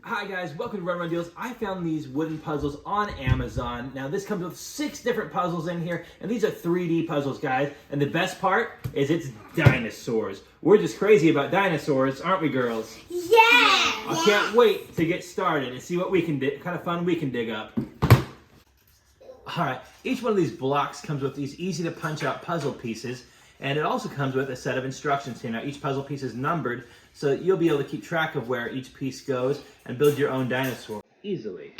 Hi guys, welcome to Run Run Deals. I found these wooden puzzles on Amazon. Now this comes with 6 different puzzles in here, and these are 3D puzzles, guys. And the best part is it's dinosaurs. We're just crazy about dinosaurs, aren't we, girls? Yeah! I can't wait to get started and see what we can kind of fun we can dig up. Alright, each one of these blocks comes with these easy to punch out puzzle pieces, and it also comes with a set of instructions here. Now each puzzle piece is numbered, so that you'll be able to keep track of where each piece goes and build your own dinosaur easily.